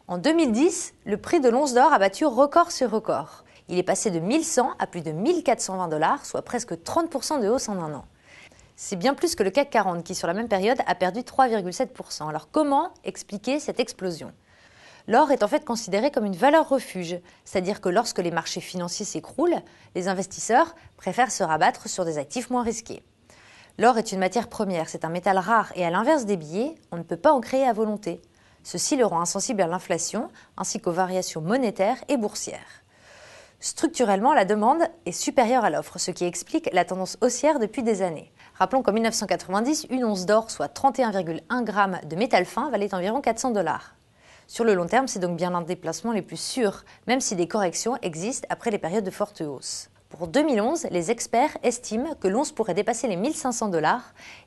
En 2010, le prix de l'once d'or a battu record sur record. Il est passé de 1100 à plus de 1420 $, soit presque 30% de hausse en un an. C'est bien plus que le CAC 40 qui, sur la même période, a perdu 3,7%. Alors comment expliquer cette explosion ? L'or est en fait considéré comme une valeur refuge, c'est-à-dire que lorsque les marchés financiers s'écroulent, les investisseurs préfèrent se rabattre sur des actifs moins risqués. L'or est une matière première, c'est un métal rare et à l'inverse des billets, on ne peut pas en créer à volonté. Ceci le rend insensible à l'inflation ainsi qu'aux variations monétaires et boursières. Structurellement, la demande est supérieure à l'offre, ce qui explique la tendance haussière depuis des années. Rappelons qu'en 1990, une once d'or, soit 31,1 grammes de métal fin, valait environ 400 $. Sur le long terme, c'est donc bien l'un des placements les plus sûrs, même si des corrections existent après les périodes de forte hausse. Pour 2011, les experts estiment que l'once pourrait dépasser les 1500 $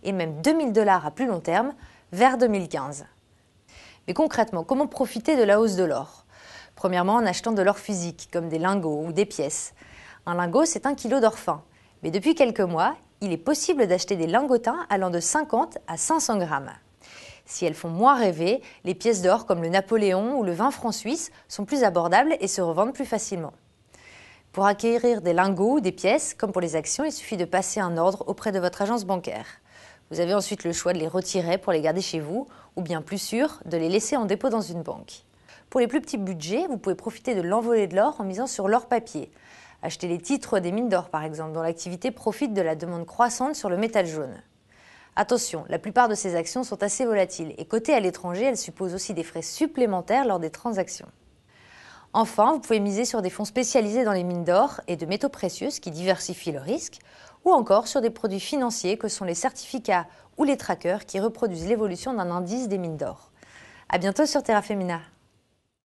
et même 2000 $ à plus long terme, vers 2015. Mais concrètement, comment profiter de la hausse de l'or ? Premièrement, en achetant de l'or physique, comme des lingots ou des pièces. Un lingot, c'est 1 kg d'or fin. Mais depuis quelques mois, il est possible d'acheter des lingotins allant de 50 à 500 grammes. Si elles font moins rêver, les pièces d'or comme le Napoléon ou le 20 francs suisses sont plus abordables et se revendent plus facilement. Pour acquérir des lingots ou des pièces, comme pour les actions, il suffit de passer un ordre auprès de votre agence bancaire. Vous avez ensuite le choix de les retirer pour les garder chez vous, ou bien plus sûr, de les laisser en dépôt dans une banque. Pour les plus petits budgets, vous pouvez profiter de l'envolée de l'or en misant sur l'or papier. Achetez les titres des mines d'or par exemple, dont l'activité profite de la demande croissante sur le métal jaune. Attention, la plupart de ces actions sont assez volatiles et cotées à l'étranger, elles supposent aussi des frais supplémentaires lors des transactions. Enfin, vous pouvez miser sur des fonds spécialisés dans les mines d'or et de métaux précieux qui diversifient le risque, ou encore sur des produits financiers que sont les certificats ou les trackers qui reproduisent l'évolution d'un indice des mines d'or. À bientôt sur Terra Femina.